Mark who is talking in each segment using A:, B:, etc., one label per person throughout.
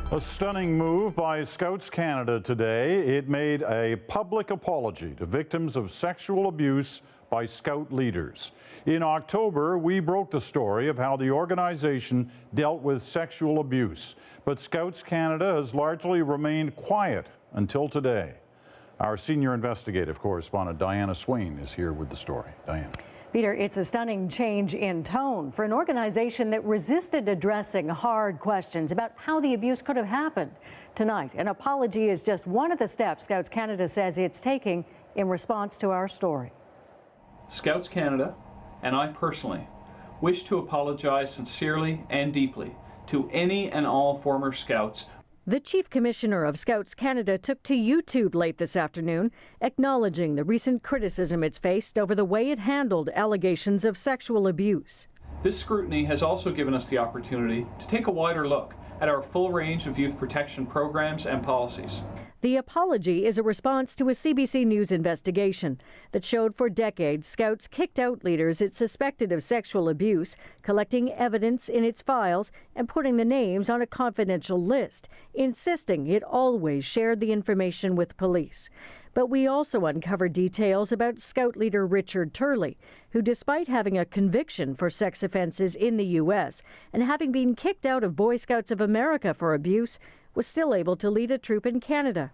A: A stunning move by Scouts Canada today. It made a public apology to victims of sexual abuse by Scout leaders. In October, we broke the story of how the organization dealt with sexual abuse, but Scouts Canada has largely remained quiet until today. Our senior investigative correspondent Diana Swain is here with the story. Diana.
B: Peter, it's a stunning change in tone for an organization that resisted addressing hard questions about how the abuse could have happened. Tonight, an apology is just one of the steps Scouts Canada says it's taking in response to our story.
C: Scouts Canada and I personally wish to apologize sincerely and deeply to any and all former Scouts.
B: The Chief Commissioner of Scouts Canada took to YouTube late this afternoon, acknowledging the recent criticism it's faced over the way it handled allegations of sexual abuse.
C: This scrutiny has also given us the opportunity to take a wider look at our full range of youth protection programs and policies.
B: The apology is a response to a CBC News investigation that showed for decades Scouts kicked out leaders it suspected of sexual abuse, collecting evidence in its files and putting the names on a confidential list, insisting it always shared the information with police. But we also uncovered details about Scout leader Richard Turley, who, despite having a conviction for sex offenses in the U.S. and having been kicked out of Boy Scouts of America for abuse, was still able to lead a troop in Canada.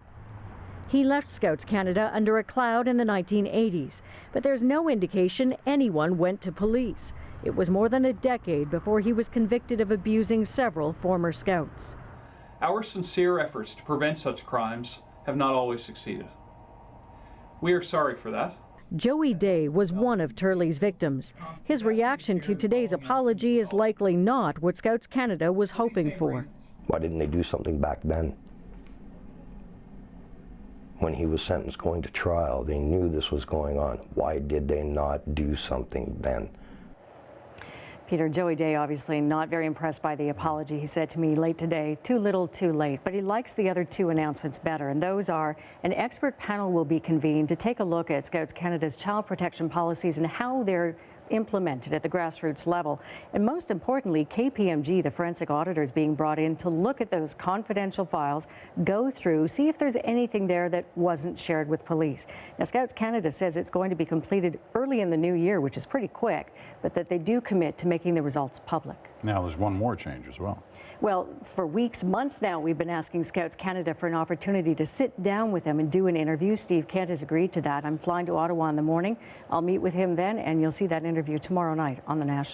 B: He left Scouts Canada under a cloud in the 1980s, but there's no indication anyone went to police. It was more than a decade before he was convicted of abusing several former Scouts.
C: Our sincere efforts to prevent such crimes have not always succeeded. We are sorry for that.
B: Joey Day was one of Turley's victims. His reaction to today's apology is likely not what Scouts Canada was hoping for.
D: Why didn't they do something back then? When he was sentenced going to trial, they knew this was going on. Why did they not do something then?
B: Peter, Joey Day obviously not very impressed by the apology. He said to me late today, too little, too late. But he likes the other two announcements better, and those are an expert panel will be convened to take a look at Scouts Canada's child protection policies and how they're implemented at the grassroots level. And most importantly, KPMG, the forensic auditor, is being brought in to look at those confidential files, go through, see if there's anything there that wasn't shared with police. Now, Scouts Canada says it's going to be completed early in the new year, which is pretty quick, but that they do commit to making the results public.
A: Now there's one more change as well.
B: Well, for weeks, months now, we've been asking Scouts Canada for an opportunity to sit down with them and do an interview. Steve Kent has agreed to that. I'm flying to Ottawa in the morning. I'll meet with him then, and you'll see that interview tomorrow night on The National.